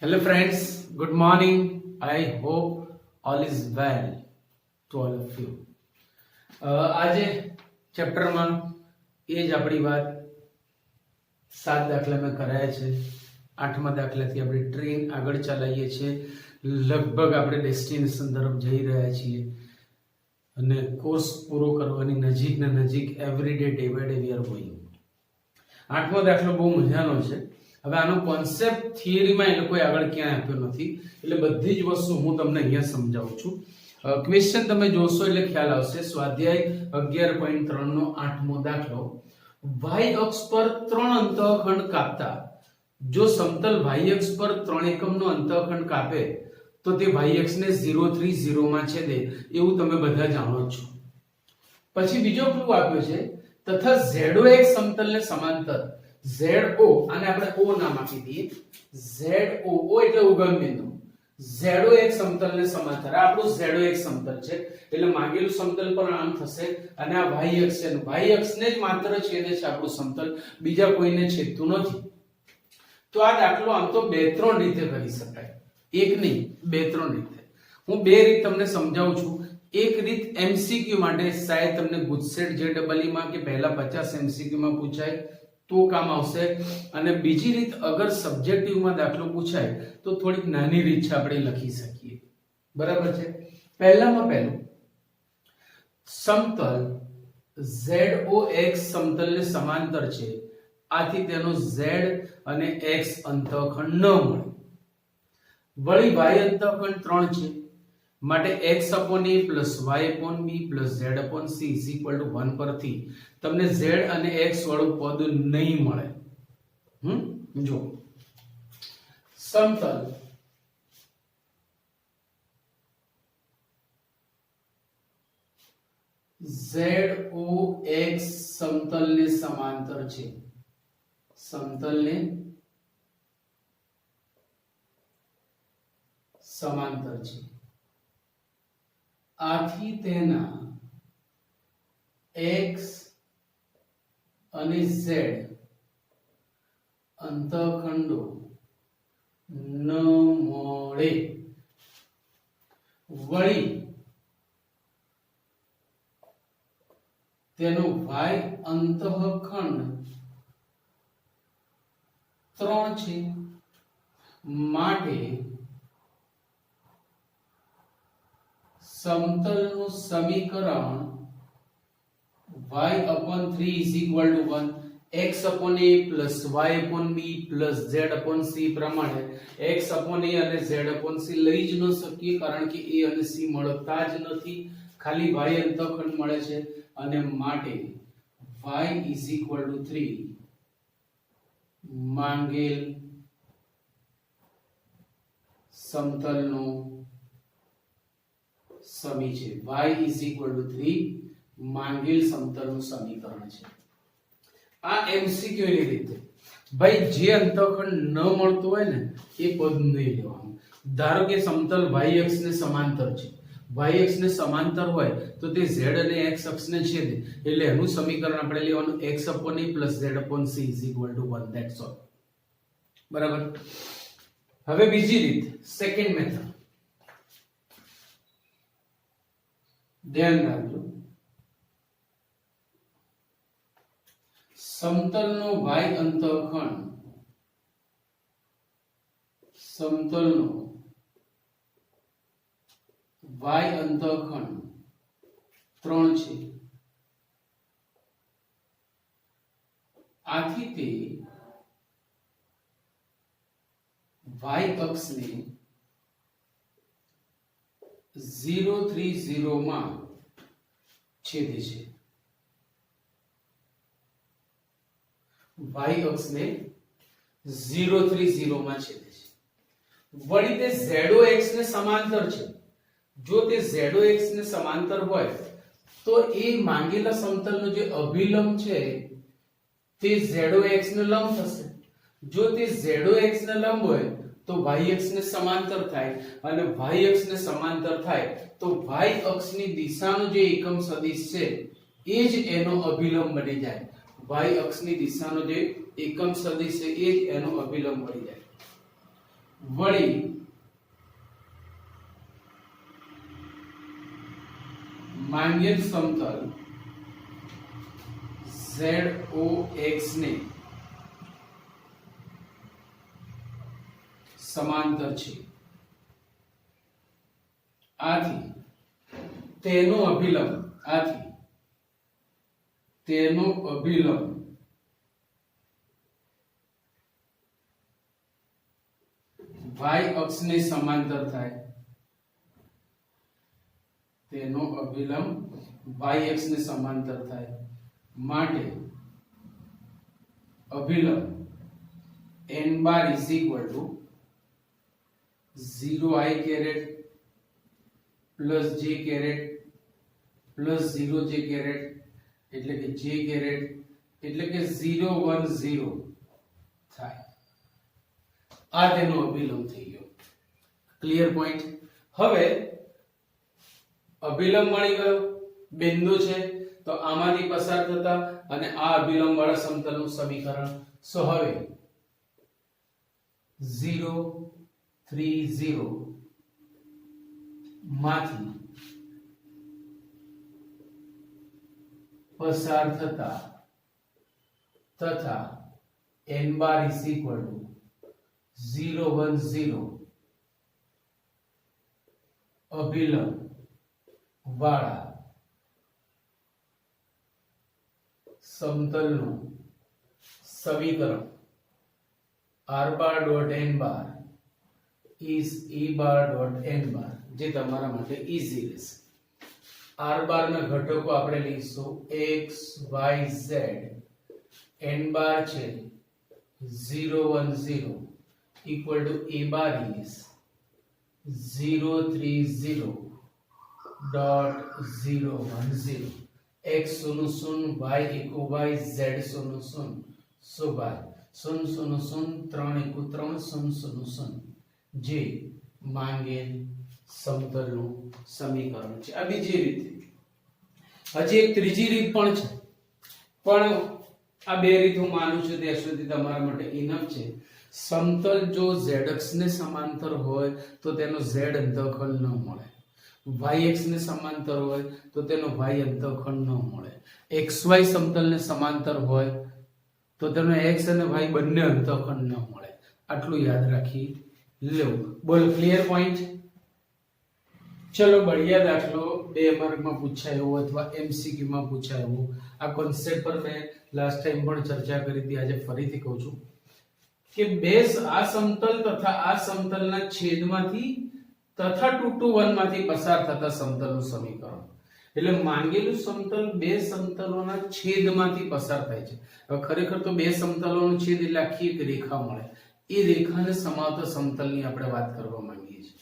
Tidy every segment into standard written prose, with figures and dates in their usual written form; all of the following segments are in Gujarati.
Hello friends, good morning. I hope all is well to all of you. આજે ચેપ્ટરમાં એ જ આપણી વાત 7 દાખલા મેં કરાયા છે. 8મા દાખલાથી આપણે ટ્રેન આગળ ચલાવીએ છીએ. લગભગ આપણે ડેસ્ટિનેશન તરફ જઈ રહ્યા છીએ અને કોર્સ પૂરો કરવાની નજીક every day day by day we are going. 8મો દાખલો બહુ મજાનો છે. હવે આનો કોન્સેપ્ટ થિયરીમાં એ લોકોએ આગળ ક્યાંય આપ્યો નથી, એટલે બધી જ વસ્તુ હું તમને અહીંયા સમજાવું છું. ક્વેશ્ચન તમે જોશો એટલે ખ્યાલ આવશે. સ્વાધ્યાય 11.3 નો 8મો દાખલો. y અક્ષ પર 3 અંતઃખંડ કાપતા જો સમતલ y અક્ષ પર 3 એકમનો અંતઃખંડ કાપે તો તે y અક્ષને 0 3 0 માં છેદે એવું તમે બધા જાણો છો. પછી બીજો ક્લુ આપ્યો છે તથા ZO એક સમતલને સમાંતર. ZO આને આપણે O નામ આપી દઈએ. ZO એટલે ઉગમ બિંદુ. ZO એક સમતલને સમાંતર. આ આપણું ZO એક સમતલ છે એટલે માંગેલું સમતલ પણ આમ થશે અને આ y અક્ષ છે. y અક્ષને જ માત્ર છેદે છે આપણું સમતલ, બીજા કોઈને છેદતું નથી. તો આ દાખલો આમ તો 2-3 રીતે કરી શકાય, એક નહીં 2-3 રીતે. હું બે રીત તમને સમજાવું છું. એક રીત MCQ માટે શાયદ તમને ગુજસેટ JEE માં કે પહેલા 50 MCQ માં પૂછાય તો કામ આવશે, અને બીજી રીત અગર સબ્જેક્ટિવ માં દાખલો પૂછાય તો થોડીક નાની રીત છે, આપણે લખી શકીએ. બરાબર છે. પહેલામાં પહેલું, સમતલ ZOX સમતલને સમાંતર છે, આથી તેનો Z અને X અંતઃખંડ ન મળે. વળી y અંતઃખંડ 3 છે માટે x/a + y/b + z/c = 1 પરથી તમને z અને x વાળું પદ નહીં મળે. જો સમતલ ZOX સમતલને સમાંતર છે, સમતલને સમાંતર છે, આથી તેના x અને z અંતઃખંડો ન મળે. વળી તેનો y અંતઃખંડ 3 છે માટે સમતલનું સમીકરણ y/3 = 1, x/a + y/b + z/c પ્રમાણે x/a અને z/c લઈ જ ન શકીએ, કારણ કે a અને c મળતા જ નથી, ખાલી y અંતઃખંડ મળે છે, અને માટે y = 3 માંગેલ સમતલનો સમી છે. y = 3 માંગેલ સમતલનું સમીકરણ છે. આ MCQ ની રીતે. ભાઈ જે અંતઃખંડ ન મળતો હોય ને એ પદ નહીં લેવાનું. ધારો કે સમતલ y અક્ષને સમાંતર છે, y અક્ષને સમાંતર હોય તો તે z અને x અક્ષને છેદે, એટલે એનું સમીકરણ આપણે લેવાનું x/a + z/c = 1. That's all. બરાબર. હવે બીજી રીત, સેકન્ડ મેથડ. ધ્યાન રાખજો. સમતલનો y અંતઃખંડ, સમતલનો y અંતઃખંડ 3 છે, આથી તે y અક્ષને 0 3 0 માં છેદે છે. y અક્ષને 0 3 0 માં છેદે છે. વળી તે ZOX ને સમાંતર છે. જો તે ZOX ને સમાંતર હોય તો એ માંગેલા સમતલનો જે અભિલંબ છે તે ZOX ને લંબ થશે. જો તે ZOX ને લંબ હોય તો y અક્ષને સમાંતર થાય, અને y અક્ષને સમાંતર થાય તો y અક્ષની દિશાનો જે એકમ સદિશ છે એ જ એનો અભિલંબ બની જાય. y અક્ષની દિશાનો જે એકમ સદિશ છે એ જ એનો અભિલંબ બની જાય. વળી માંગેલ સમતલ ZOX ને સમાંતર છે. આથી તેનો અભિલંબ y અક્ષને સમાંતર થાય. તેનો અભિલંબ y અક્ષને સમાંતર થાય માટે અભિલંબ n bar is equal to 0i caret plus j caret plus 0j caret એટલે કે j caret એટલે કે 0 1 0 થાય. આ તેનો અભિલંબ થઈ ગયો. Clear point. હવે અભિલંબ મળી ગયો, બિંદુ છે તો આમાંથી પસાર થતા અને આ અભિલંબ વાળા સમતલનું સમીકરણ. સો હવે 0 3 0 માંથી પસાર થતા તથા n bar is equal to 0 1 0 અભિલંબ વાળા સમતલનું સમીકરણ r bar dot n bar is e bar dot n બાર જે તમારા માટે ઈઝી રહેશે. r બાર ના ઘટકો આપણે લઈશું x y z, n બાર છે 0 1 0 equal to a bar is 0 3 0 dot 0 1 0. x 0 0 y 1 y z 0 0 so y 0 0 0 3 1 3 0 0 0 જે માંગેલ સમતલનું સમીકરણ છે. આ બીજી રીત. હજી એક ત્રીજી રીત પણ છે, પણ આ બે રીત હું માનું છું ત્યાં સુધી તમારા માટે ઇનફ છે. સમતલ જો z અક્ષને સમાંતર હોય તો તેનો z અંતઃખંડ ન મળે, y અક્ષને સમાંતર હોય તો તેનો y અંતઃખંડ ન મળે, xy સમતલને સમાંતર હોય તો તેનો x અને y બંને અંતઃખંડ ન મળે. આટલું યાદ રાખી લેવું. બોલ ક્લિયર પોઈન્ટ. ચલો બઢિયા દાખલો 2 માર્કમાં પૂછાયો અથવા MCQ માં પૂછાયો. આ કોન્સેપ્ટ પર મેં લાસ્ટ ટાઈમ પણ ચર્ચા કરી હતી, આજે ફરીથી કહું છું કે આ સમતલ તથા આ સમતલના છેદમાંથી તથા 2 to 1 માંથી પસાર થતા સમતલનું સમીકરણ. એટલે માંગેલું સમતલ બે સમતલોના છેદમાંથી પસાર થાય છે. હવે ખરેખર તો બે સમતલોનો છેદ એટલે આખી એક રેખા મળે. એ રેખાને સમાવતા સમતલની આપણે વાત કરવા માંગીએ છીએ.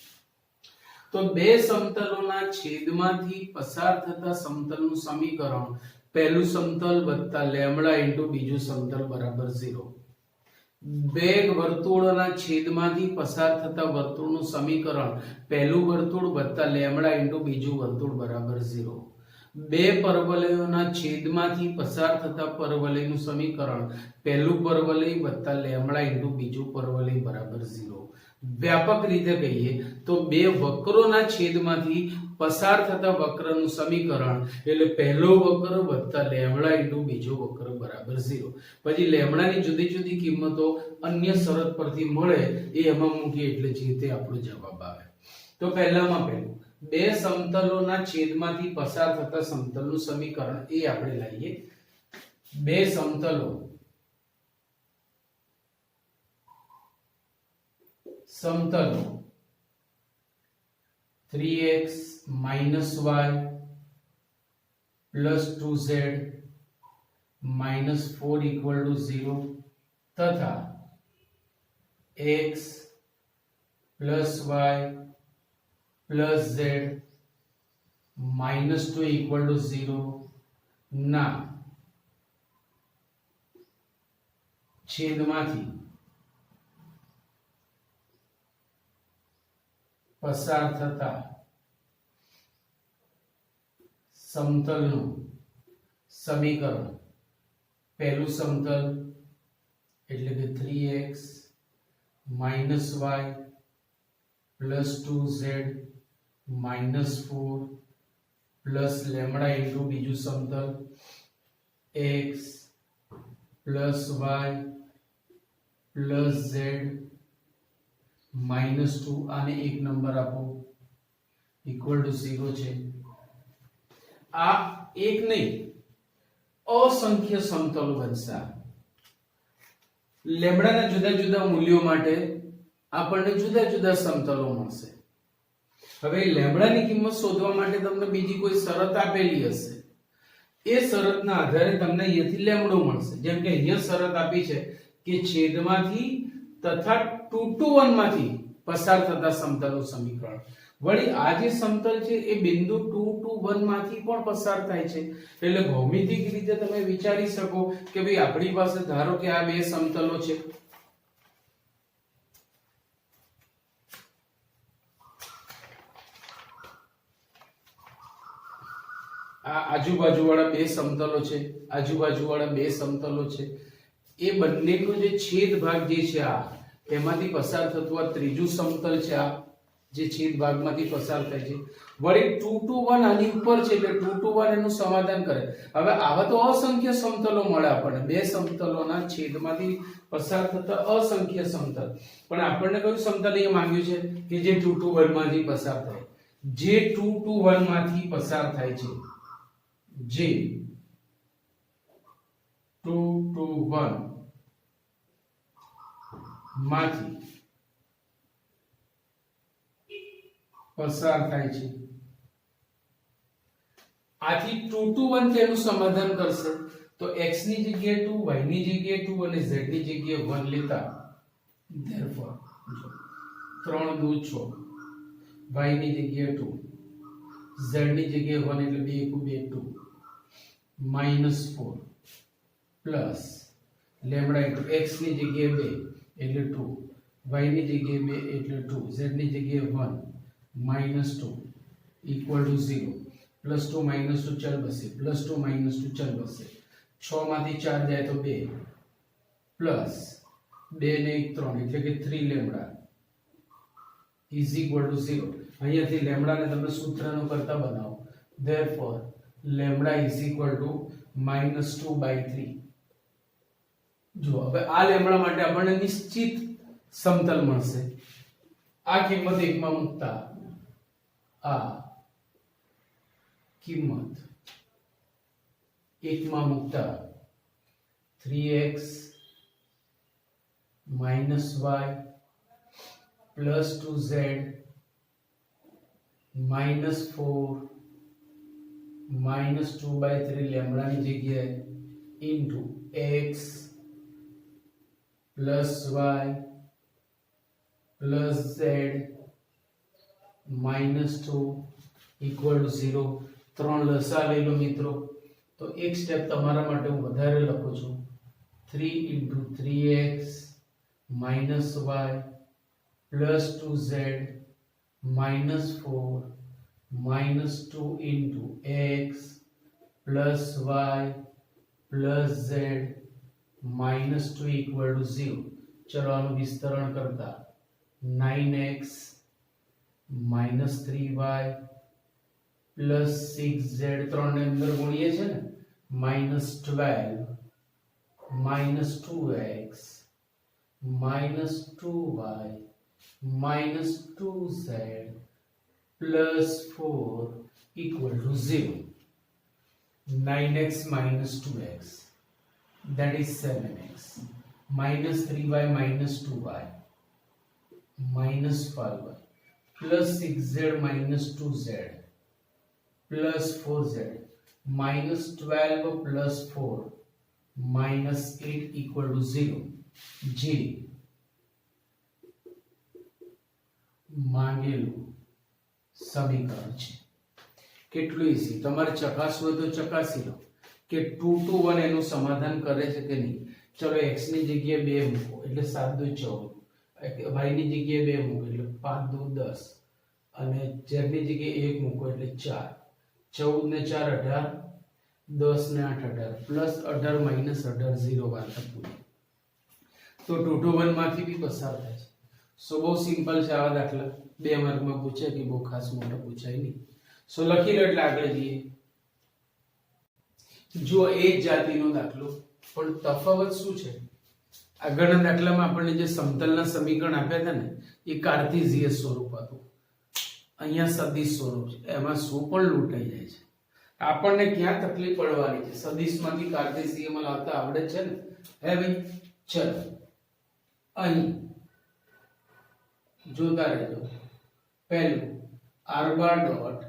તો બે સમતલોના છેદમાંથી પસાર થતા સમતલનું સમીકરણ પહેલું સમતલ વત્તા લેમ્બડા ઇન્ટુ બીજું સમતલ બરાબર 0. બે વર્તુળોના છેદમાંથી પસાર થતા વર્તુળનું સમીકરણ પહેલું વર્તુળ વત્તા લેમ્બડા ઇન્ટુ બીજું વર્તુળ બરાબર 0. બે પરવલયોના છેદમાંથી પસાર થતા પરવલયનું સમીકરણ પહેલું પરવલય વત્તા લેમ્બડા ઇન્ટુ બીજું પરવલય બરાબર 0. વ્યાપક રીતે કહીએ તો બે વક્રોના છેદમાંથી પસાર થતા વક્રનું સમીકરણ એટલે પહેલો વક્ર વત્તા લેમ્બડા ઇન્ટુ બીજો વક્ર બરાબર 0. પછી લેમ્બડાની જુદી જુદી કિંમતો અન્ય શરત પરથી મળે એ એમાં મૂકીએ એટલે જે તે આપણો જવાબ આવે. તો પહેલામાં પહેલું બે સમતલોના છેદમાંથી પસાર થતા સમતલનું સમીકરણ એ આપણે લઈએ. બે સમતલો 3x minus y plus 2z minus 4 equal to 0 तथा x plus y plus z minus 2 equal to 0 ના છેદમાંથી પસાર થતા સમતલનું સમીકરણ પહેલું સમતલ એટલે કે 3x minus y plus 2z minus 4 plus lambda into બીજું સમતલ x plus y plus z minus 2 આને એક નંબર આપો ઇક્વલ ટુ 0 છે. આ એક નહીં અસંખ્ય સમતલો બનશે. લેમ્બડાના જુદા જુદા મૂલ્યો માટે આપણને જુદા જુદા સમતલો મળશે. હવે લેમ્બડાની કિંમત શોધવા માટે તમને બીજી કોઈ શરત આપેલી હશે, એ શરતના આધારે તમને અહીંયાથી લેમ્બડો મળશે. જેમ કે અહીંયા શરત આપી છે કે છેદમાંથી તથા 2 to 1 માંથી પસાર થતા સમતલો સમીકરણ. વળી આ જે સમતલ છે એ બિંદુ 2 to 1 માંથી પણ પસાર થાય છે. એટલે ભૌમિતિક રીતે તમે વિચારી શકો કે ભાઈ આપણી પાસે ધારો કે આ બે સમતલો છે. આ આજુબાજુવાળા બે સમતલો છે, આજુબાજુવાળા બે સમતલો છે. એ બંનેનો જે છેદ ભાગ જે છે આ તેમાંથી પસાર થતું આ ત્રીજું સમતલ છે, આ જે છેદ ભાગમાંથી પસાર થાય છે. વળી 2 to 1 આની ઉપર છે એટલે 2 to 1 એનું સમાધાન કરે. હવે આવા તો અસંખ્ય સમતલો મળે આપણને, બે સમતલોના છેદમાંથી પસાર થતા અસંખ્ય સમતલ. પણ આપણને કયું સમતલ અહીંયા માંગ્યું છે કે જે 2 to 1 માંથી પસાર થાય, જે 2 to 1 માંથી પસાર થાય છે, જે 2 to 1 માંથી પસાર થાય છે. આથી 2 to 1 તેનું સમાધાન કરશે તો x ની જગ્યાએ 2, y ની જગ્યાએ 2 અને z ની જગ્યાએ 1 લેતા therefore 3 દુ 6, y ની જગ્યાએ 2, z ની જગ્યાએ 1 એટલે 2 * 2 -4 પ્લસ લેમ્બડા ઇન્ટુ x ની જગ્યાએ 2 એટલે 2, y ની જગ્યાએ 2 એટલે 2, z ની જગ્યાએ 1 -2 ઇક્વલ ટુ 0. +2 -2 ચલ બસે, +2 -2 ચલ બસે. 6 માંથી 4 જાય તો 2 પ્લસ 2 ને 1 3 એટલે કે 3 લેમ્બડા ઇઝ ઇક્વલ ટુ 0. અહીંયાથી લેમ્બડાને તમે સૂત્રનો કરતા બનાવો. therefore lambda is equal to -2/3. જો હવે આ લેમ્બડા માટે આપણને નિશ્ચિત સમતલ મળશે. આ કિંમત એકમાં મૂકતા આ કિંમત એકમાં મૂકતા 3x - y + 2z -4 -2/3 લેમ્બડાની જગ્યાએ into x + y + z -2 equal to 0. 3 લસા લઈ લો મિત્રો. તો એક સ્ટેપ તમારા માટે હું વધારે લખું છું. 3 * 3x - y + 2z -4 -2 into x + y + z -2 equal to 0. ચલો આનું વિસ્તરણ કરતા 9x - 3y + 6z 3 ને અંદર ગુણીએ છે ને -12 -2x -2y -2z +4 equal to 0. 9x - 2x that is 7x -3y -2y -5y +6z -2z +4z -12 +4 -8 equal to 0. જે માંગેલું સમીકરણ છે. કેટલું ઈઝી, તમારે ચકાસવું હોય તો ચકાસી લો કે 2 to 1 એનું સમાધાન કરે છે કે નહીં. ચલો x ની જગ્યાએ 2 મૂકો એટલે 7 દુ 14, y ની જગ્યાએ 2 મૂકો એટલે 5 દુ 10 અને z ની જગ્યાએ 1 મૂકો એટલે 4. 14 ને 4 18, 10 ને 8 18 પ્લસ 18 માઇનસ 18 0 વાર્તા પૂરી. તો 2 to 1 માંથી બી પસાર થાય છે. સો બહુ સિમ્પલ છે આવા દાખલા, 2 માર્કમાં પૂછે કે બહુ ખાસ મોટા પૂછાય નહીં. સો લખી લો એટલે આગળ જઈએ. જો એ જ જાતિનો દાખલો પણ તફાવત શું છે? આગળના દાખલામાં આપણને જે સમતલના સમીકરણ આપ્યા હતા ને એ કાર્ટેશિયન સ્વરૂપ હતું, અહીંયા સદિશ સ્વરૂપ છે. એમાં શું પણ લૂંટાઈ જાય છે. આપણને ક્યાં તકલીફ પડવાની છે? સદિશમાંથી કાર્ટેશિયનમાં લાવતા આવડે છે ને? હે ભાઈ, ચલો અહીં જોતા રહેજો. પહેલું r bar dot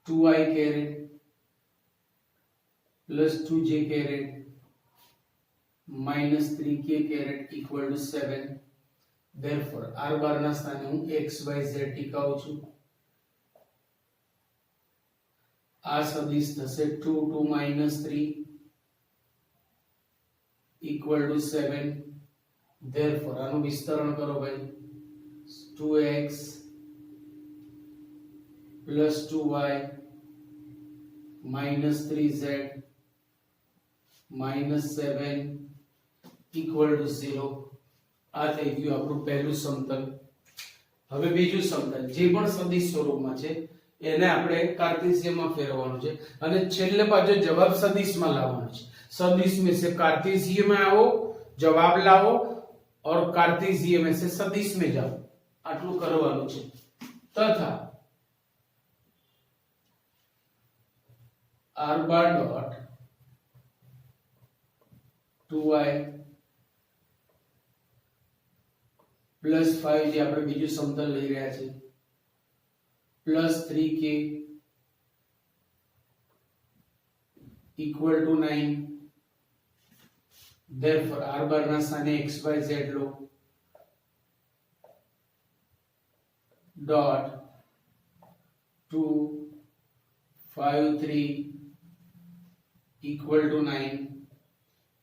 2i caret plus 2j caret minus 3k caret equal to 7. therefore r bar ના સ્થાને હું x y z ટીકાવું છું. આ સદિશ થશે 2 2 minus 3 equal to 7. therefore આનું વિસ્તરણ કરો ભાઈ. 2x plus 2y minus 3z minus 7 equal to 0. આ થઈ ગયું આપણું પહેલું સમતલ. હવે બીજું સમતલ જે પણ સદિશ સ્વરૂપમાં છે એને આપણે કાર્ટેશિયનમાં ફેરવવાનું છે અને છેલ્લે પાછો જવાબ સદિશમાં લાવવાનો છે. सदिश में से कार्टेशियन में आओ, जवाब लाओ और कार्टेशियन में से सदिश में जाओ. आटલું કરવાનું છે. તથા r bar dot 2i plus 5 જે આપણે બીજું સમતલ લઈ રહ્યા છે plus 3k equal to 9. therefore r bar ના સ્થાને x y z law. dot 2 5 3 equal to 9.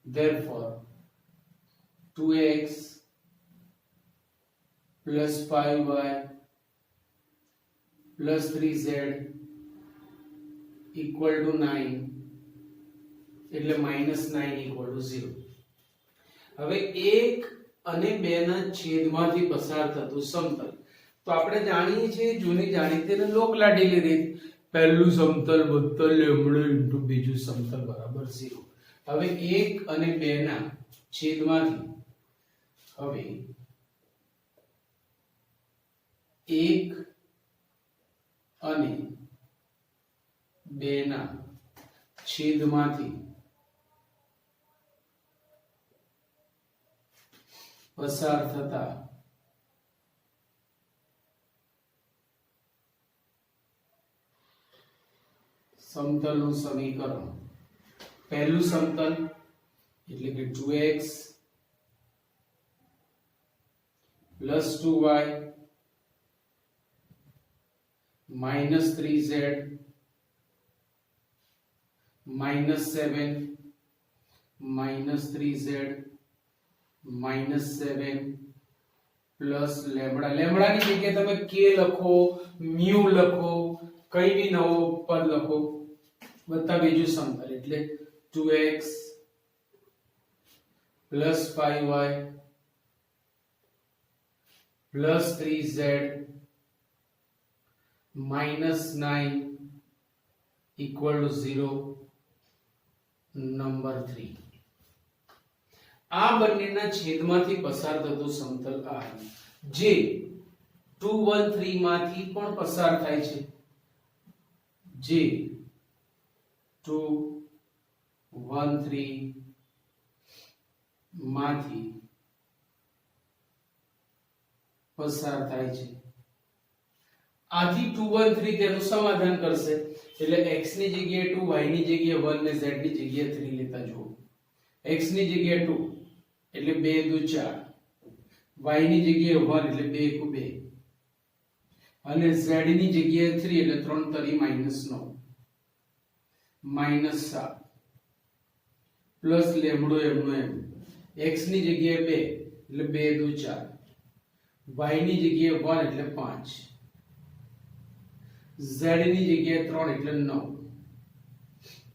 therefore 2x plus 5y plus 3z equal to 9 એટલે -9 equal to 0. હવે 1 અને 2 ના છેદમાંથી પસાર થતું સમતલ તો આપણે જાણીએ છીએ જૂની જાણીતી અને લોકલાડીલી રીત. પહેલું સમતલ વત્તા લેમ્બડા ઇન્ટુ બીજું સમતલ બરાબર 0. હવે 1 અને 2 ના છેદમાંથી હવે 1 અને 2 ના છેદમાંથી પસાર થતા સમતલનું સમીકરણ. પહેલું સમતલ એટલે કે 2x plus 2y minus 3z minus 7 minus 3z minus 7 plus lambda. લેમ્બડાની જગ્યાએ તમે k લખો, મ્યુ લખો, કઈ બી નવો પદ લખો. વત્તા બીજું સમતલ એટલે 2x plus 5y plus 3z minus 9 equal to 0. Number 3. આ બંનેના છેદમાંથી પસાર થતું સમતલ આ જે 213 માંથી પણ પસાર થાય છે. જે 213 માંથી પસાર થાય છે. આથી 213 તેનું સમાધાન કરશે એટલે x ની જગ્યાએ 2, y ની જગ્યાએ 1 ને z ની જગ્યાએ 3 લેતા જુઓ. x ની જગ્યાએ 2 એટલે 2 દુ 4, y ની જગ્યાએ 1 એટલે 2 એકુ 2 અને z ની જગ્યાએ 3 એટલે 3 તરી -9 -7 પ્લસ લેમ્બડો એમનો એમ. x ની જગ્યાએ 2 એટલે 2 દુ 4, y ની જગ્યાએ 1 એટલે 5, z ની જગ્યાએ 3 એટલે 9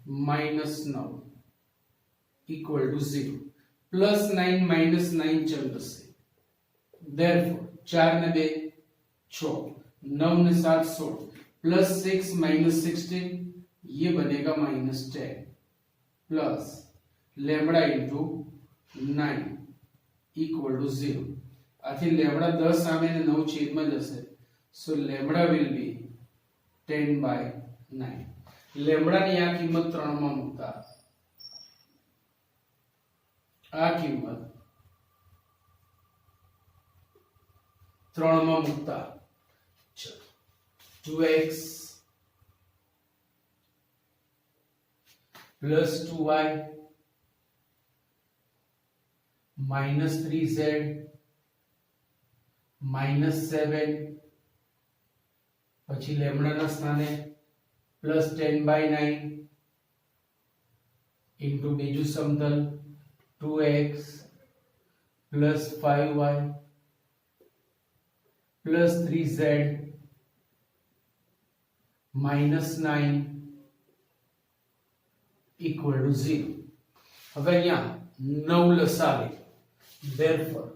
-9 equal to 0. +9 -9 ચલ જશે therefore 4 ने 2 6, 9 ने 7 16 प्लस 6 माइनस 16 ये बनेगा minus 10 plus lambda into 9 equal to 0। आથી લેમડા 10 સામે ને 9 છેદમાં જશે, સો લેમડા વિલ બી 10/9। લેમડાની આ કિંમત 3 માં મૂકતા આ કિંમત 3 માં મૂકતા 2x plus 2y minus 3z minus 7 પછી લેમ્બડાના સ્થાને plus 10/9 into બીજું સમતલ 2x plus 5y plus 3z minus 9 equal to 0। હવે અહીંયા 9 લસાવે, therefore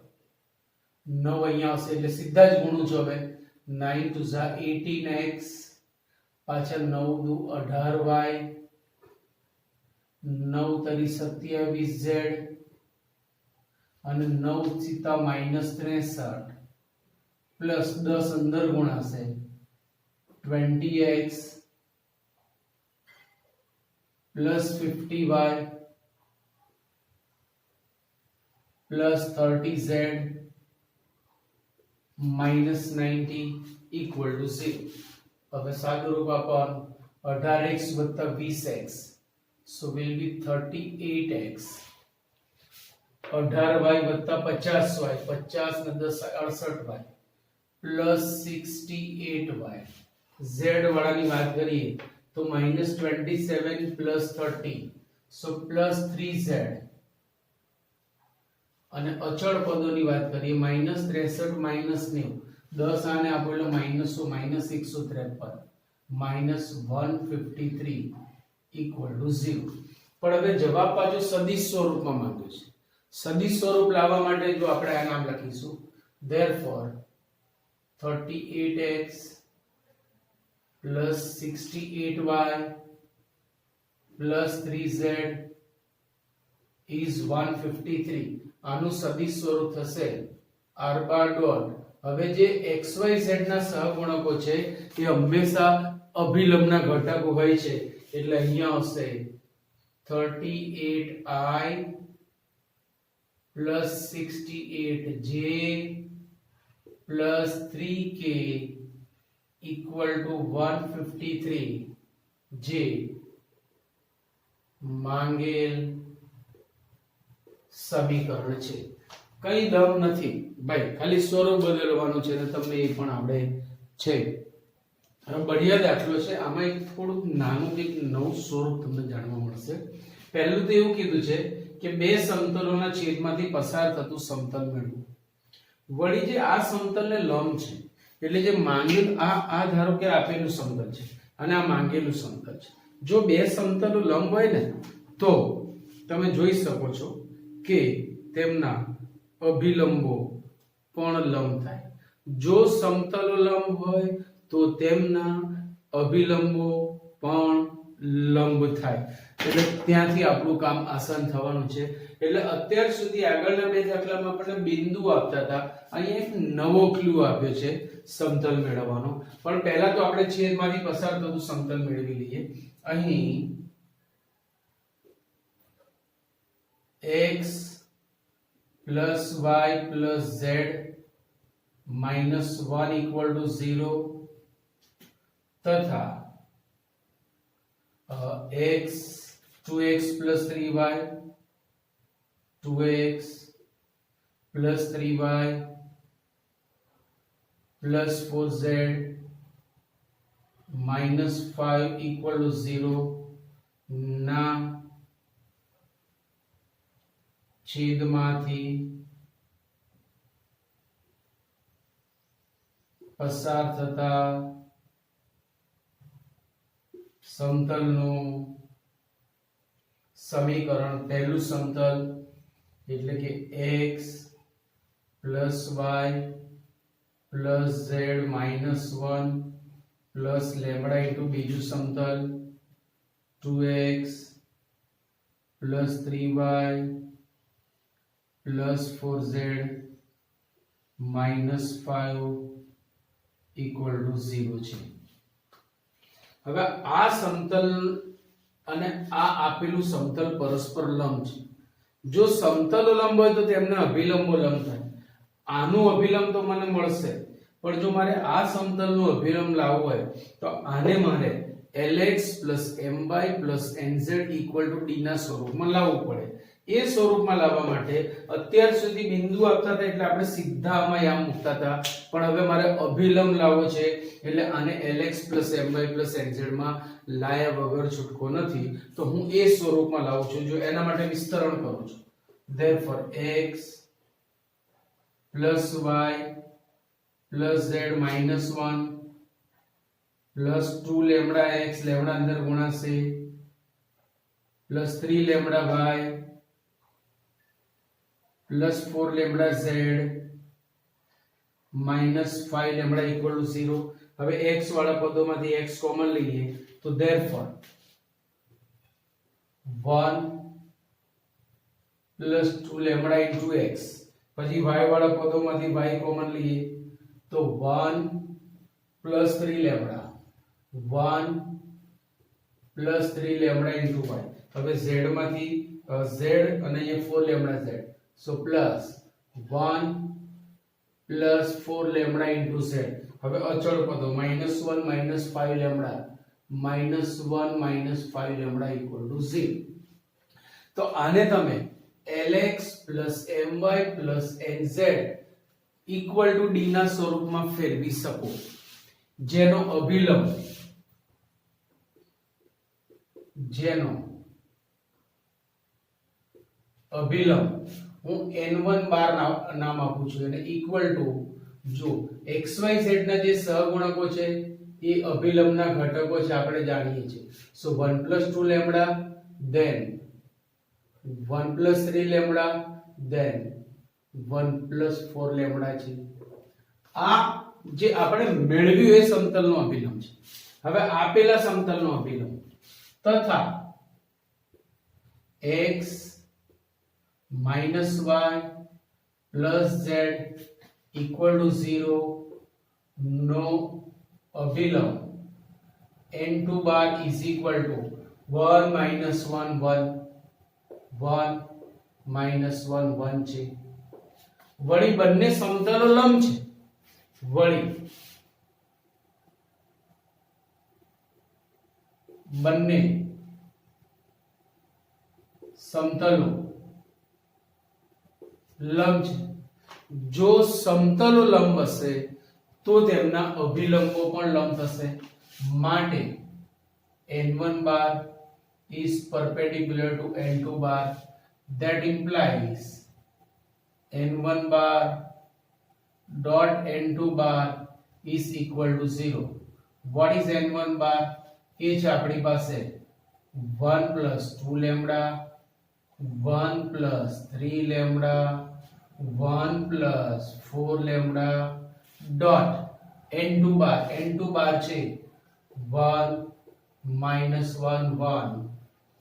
9 અહીંયા આવશે એટલે સીધા જ ગુણું છું। હવે 9 to 18x પાછા 9 દુ 18y 9 તરી 27z અને 9 સીતા -63 પ્લસ 10 અંદર ગુણાશે 20x plus 50y plus 30z minus 90 equal to 0। હવે સાદું રૂપ આપવાનું 18x વત્તા 20x, so will be 38x, 18y વત્તા 50y 50 ને 10 68y plus 68y। z વાળાની વાત કરીએ તો -27 plus 30, so plus 3z। અને અચળ પદોની વાત કરીએ -63 -90 10 આને આપો એટલે -153 -153 equal to 0। પણ હવે જવાબ પાછો સદિશ સ્વરૂપમાં માંગ્યો છે। સદિશ સ્વરૂપ લાવવા માટે જો આપણે આ નામ લખીશું, therefore 38x plus 68y plus 3z is 153। આનું સદિશ સ્વરૂપ થશે r બાર ડોટ। હવે જે xyz ના સહગુણકો છે એ હંમેશા અભિલંબના ઘટકો હોય છે, એટલે અહીંયા આવશે 38i plus 68j plus 3k equal to 153 જે માંગેલ સમીકરણ છે। કઈ દમ નથી ભાઈ, ખાલી સ્વરૂપ બદલવાનું છે ને તમને એ પણ આવડે છે। હવે બઢિયા દાખલો છે, આમાં એક થોડુંક નાનું એક નવું સ્વરૂપ તમને જાણવા મળશે। પહેલું તો એવું કીધું છે કે બે સમતલોના છેદમાંથી પસાર થતું સમતલ મેળવો। વળી જે આ સમતલને લંબ છે એટલે જે માંગેલ આ ધારો કે આપેલું સમતલ છે અને આ માંગેલું સમતલ છે। જો બે સમતલો લંબ હોય ને તો તમે જોઈ શકો છો કે તેમના અભિલંબો પણ લંબ થાય। જો સમતલો લંબ હોય તો તેમના અભિલંબો પણ લંબ થાય। એટલે ત્યાંથી આપણું કામ આસાન થવાનું છે। એટલે અત્યાર સુધી આગળના બે દાખલામાં આપણે બિંદુ આપતા હતા, અહીંયા એક નવો ક્લુ આપ્યો છે સમતલ મેળવવાનો। પણ પહેલા તો આપણે છેદમાંથી પસાર થતું સમતલ મેળવી લઈએ। અહીં x plus y plus z minus 1 equal to 0 तथा x 2x plus 3y 2x plus 3y plus 4z minus 5 equal to 0 ना છેદમાંથી પસાર થતા સમતલનું સમીકરણ। પહેલું સમતલ એટલે કે x plus y plus z minus 1 plus lambda into બીજું સમતલ 2x plus 3y plus 4z minus 5 equal to 0 છે. હવે આ સમતલ અને આ આપેલું સમતલ પરસ્પર લંબ છે. જો સમતલ લંબ હોય તો તેમને અભિલંબો લંબ થાય. આનું અભિલંબ તો મને મળશે, પણ જો મારે આ સમતલનું અભિલંબ લાવવું હોય તો આને મારે lx my nz d ના સ્વરૂપમાં લાવવું પડે. એ સ્વરૂપમાં લાવવા માટે અત્યાર સુધી બિંદુ આપતા હતા એટલે આપણે સીધા આમાં યામ મૂકતા હતા, પણ હવે મારે અભિલંબ લાવવો છે એટલે આને lx my nz માં લાયા વગર છૂટકો નથી. તો હું એ સ્વરૂપમાં લાવું છું. જો એના માટે વિસ્તરણ કરું છું, therefore x plus y plus z minus 1 plus 2 lambda x lambda અંદર ગુણાશે plus 3 lambda y plus 4 lambda z minus 5 lambda equal to 0. હવે x વાળા પદોમાંથી x કોમન લઈએ તો therefore 1 plus 2 lambda into x. પછી y વાળા પદોમાંથી y કોમન લઈએ તો 1 plus 3 lambda 1 plus 3 lambda into y. હવે z માંથી z અને અહીંયા 4 lambda z, so plus 1 plus 4 lambda into z. હવે અચળ પદો -1 minus 5 lambda -1 minus 5 lambda equal to 0. તો આને તમે lx my nz equal to d ના સ્વરૂપમાં ફેરવી શકો, જેનો અભિલંબ હું n1 બાર નામ આપું છું અને ઇક્વલ ટુ, જો xyz ના જે સહગુણકો છે એ અભિલંબના ઘટકો છે આપણે જાણીએ છીએ. સો 1 plus 2 lambda then 1 plus 3 lambda then 1 plus 4 lambda છે. આ જે આપણે મેળવ્યું એ સમતલનો અભિલંબ છે. હવે આપેલા સમતલનો અભિલંબ તથા x minus y plus z equal to 0 no અભિલંબ n2 bar is equal to 1 minus 1 1 1 minus 1 1 છે. વળી બંને સમતલો લંબ છે. વળી બંને સમતલો લંબ છે. જો સમતલો લંબ હશે તો તેમના અભિલંબો પણ લંબ થશે. માટે n1 bar is perpendicular to n2 bar. That implies n1 bar dot n2 bar is equal to 0. What is n1 bar? એ છે આપણી પાસે 1 plus 2 lambda 1 plus 3 lambda 1 plus 4 lambda dot n2 bar છે 1 minus 1 1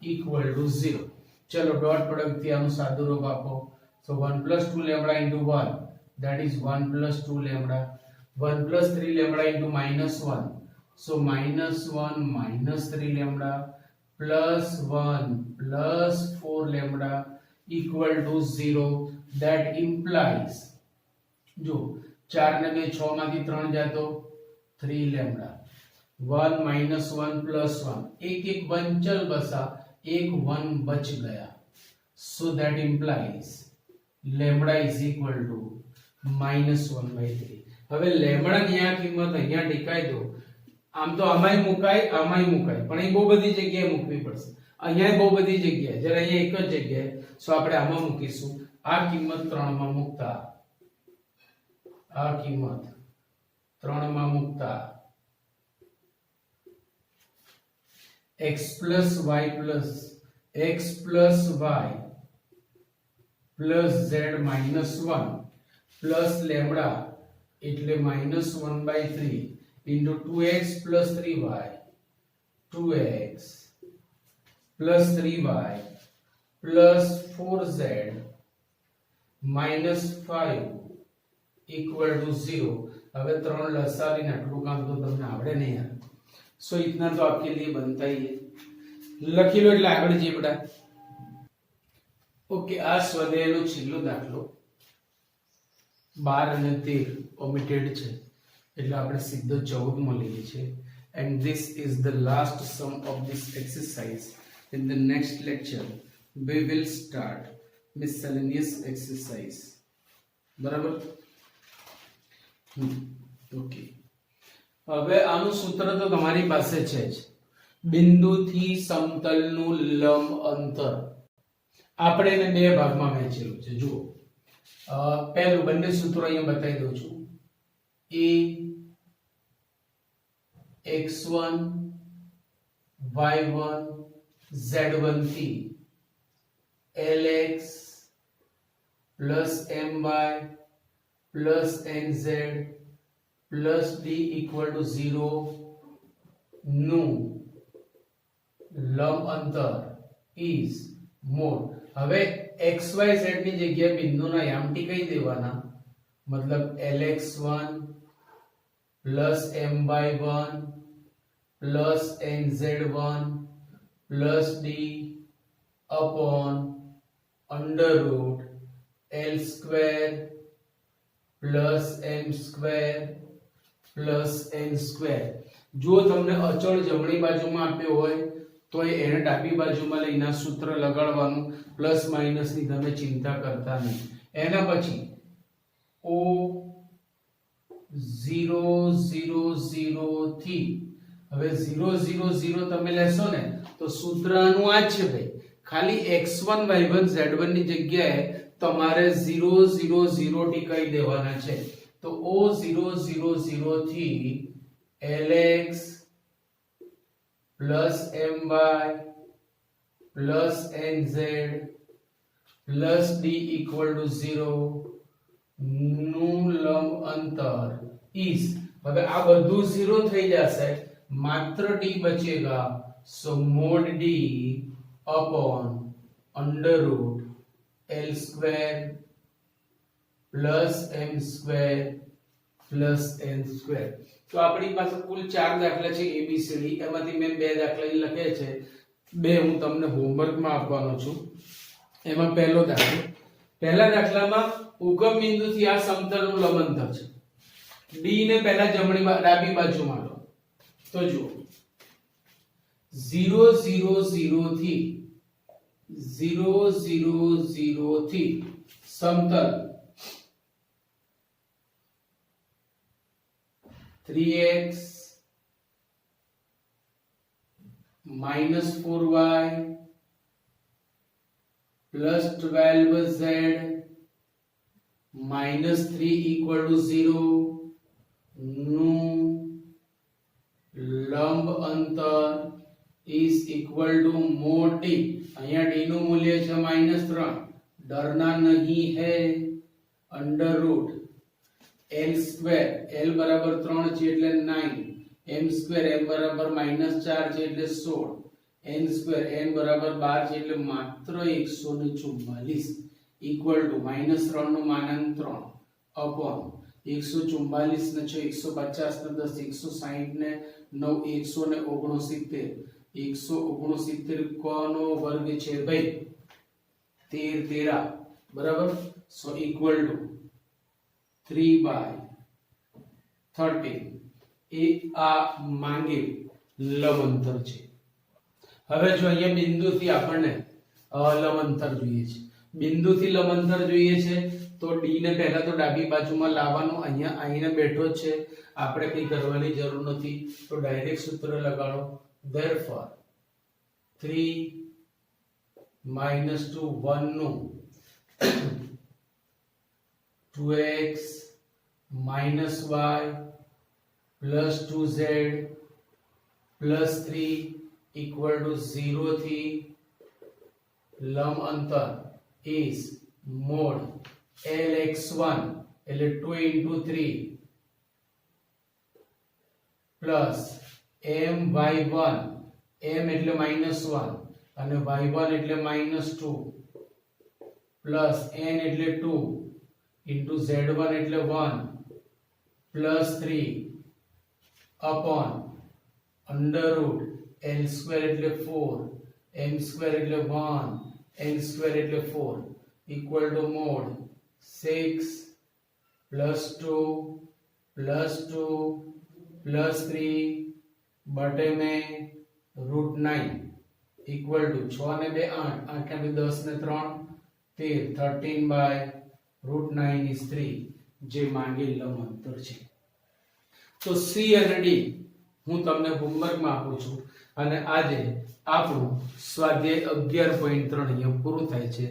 equal to 0. चलो डॉट प्रोडक्ट થી આનું સાદું રૂપ આપો. So 1 plus 2 lambda into 1, that is 1 plus 2 lambda. 1 plus 3 lambda into minus 1, so minus 1 minus 3 lambda plus 1 plus 4 lambda equal to 0. That implies, જો 4 ને 2 6 માંથી 3 જાય તો 3 lambda. 1 minus 1 plus 1, एक एक वन चल बसा, एक वन बच गया. So that implies lambda is equal to minus 1 by 3. હવે લેમ્બડા ની આ કિંમત અહીંયા ટીકાઈ દો. આમ તો આમાંય મુકાય પણ એ બહુ બધી જગ્યાએ મૂકવી પડશે. અહીંયા બહુ બધી જગ્યાએ, જ્યારે અહીંયા એક જ જગ્યાએ, સો આપણે આમાં મૂકીશું. આ કિંમત 3 માં મૂકતા, આ કિંમત 3 માં મૂકતા x plus y plus z minus 1 plus lambda એટલે -1/3 into 2x plus 3y, 2x plus 3y plus 4z minus 5 equal to 0. હવે ત્રણ લસાવીને આટલું કામ તો તમને આવડે નહીં યાર. सो इतना तो आपके लिए बनता ही है. લખી લો એટલે આગળ જે બેટા. ઓકે, આ સ્વાધ્યાયનો છેલ્લો દાખલો 12 અને 13 ઓમિટેડ છે એટલે આપણે સીધો 14 માં લઈએ છીએ. and this is the last sum of this exercise. in the next lecture we will start miscellaneous exercise. બરાબર? ઓકે, હવે આનું સૂત્ર તો તમારી પાસે છે જ. બિંદુથી સમતલનું લંબ અંતર આપણે એને બે ભાગમાં વહેંચેલું છે. જુઓ, પહેલું બંને સૂત્રો અહીંયા બતાવી દઉં છું. a x1 y1 z1 થી lx plus my plus nz plus d equal to 0 નું લંબ અંતર is મોડ. હવે xyz ની જગ્યાએ બિંદુના યામટી કહી દેવાના, મતલબ lx1 plus my1 plus nz1 plus d upon under root l square plus m square plus n square. જો તમને અચળ જમણી બાજુમાં આપ્યો હોય તો એને ડાબી બાજુમાં લઈને સૂત્ર લગાડવાનું, પ્લસ માઈનસ ની તમે ચિંતા કરતા નહીં. એના પછી o 0 0 0 થી, હવે 0 0 0 તમે લેશો ને તો સૂત્રનું આ જ છે ભાઈ, ખાલી x1 y1 z1 ની જગ્યાએ તમારે 0 0 0 થી કહી દેવાના છે. તો o 0 0 0 થી lx plus my plus nz plus d equal to 0 નું લંબ અંતર is. હવે આ બધું 0 થઈ જશે, માત્ર d બચેગા. so mod d upon under root l square plus m square plus n square. તો આપણી પાસે કુલ 4 દાખલા છે ABCD. એમાંથી મેં 2 દાખલા લખે છે, 2 હું તમને હોમવર્કમાં આપવાનો છું. એમાં પહેલો દાખલો, પહેલા દાખલામાં ઉગમ બિંદુથી આ સમતલનું લંબ અંતર છે. d ને પહેલા ડાબી બાજુમાં લો. તો જુઓ 0 0 0 થી 0 0 0 થી સમતલ 3x minus 4y plus 12z minus 3 equal to 0 નું લંબ અંતર is equal to mod d. અહીંયા d નું મૂલ્ય છે -3, ડરના નહીં હે, under route l square, l બરાબર 3 છે એટલે 9, m સ્ક્વેર, m બરાબર -4 છે એટલે 16, n સ્ક્વેર, n બરાબર 12 છે એટલે માત્ર 144 ઇક્વલ ટુ -3 નું માનાંક 3 અપોન 144 ને 6 150 ને 10 160 ને 9 169 169 કોનો વર્ગ છે ભાઈ? 13 13 બરાબર. સો ઇક્વલ ટુ 3/13 એ આ માંગેલ લંબ અંતર છે. હવે જો અહીંયા બિંદુથી આપણને લંબ અંતર જોઈએ છે, બિંદુથી લંબ અંતર જોઈએ છે તો d ને પહેલા તો ડાબી બાજુમાં લાવવાનું. અહીંયા આઈને બેઠો છે, આપણે કંઈ કરવાની જરૂર નથી, તો ડાયરેક્ટ સૂત્ર લગાડો. therefore 3 - 2 1 નું 2x minus y plus 2z plus 3 equal to 0 થી લંબ અંતર is mod lx1 એટલે 2 into 3 પ્લસ my1 m એટલે -1 અને y1 એટલે -2 પ્લસ n એટલે 2 into z1 એટલે 1 plus 3 upon under root l square એટલે 4 m square એટલે 1 n square એટલે 4 equal to mod 6 plus 2 plus 2 plus 3 बटे में √9 equal to 6 ने 2 8 8 ने 10 ने 3 13 13 by √9 is 3 જે માંગેલ અંતર છે તો C અને D હું તમને હોમવર્કમાં આપું છું અને આજે આપણું સ્વાધ્યાય 11.3 અહીંયા પૂરું થાય છે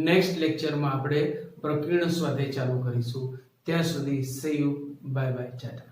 નેક્સ્ટ લેક્ચરમાં આપણે પ્રકીર્ણ સ્વાધ્યાય ચાલુ કરીશું ત્યાં સુધી see you bye bye Tata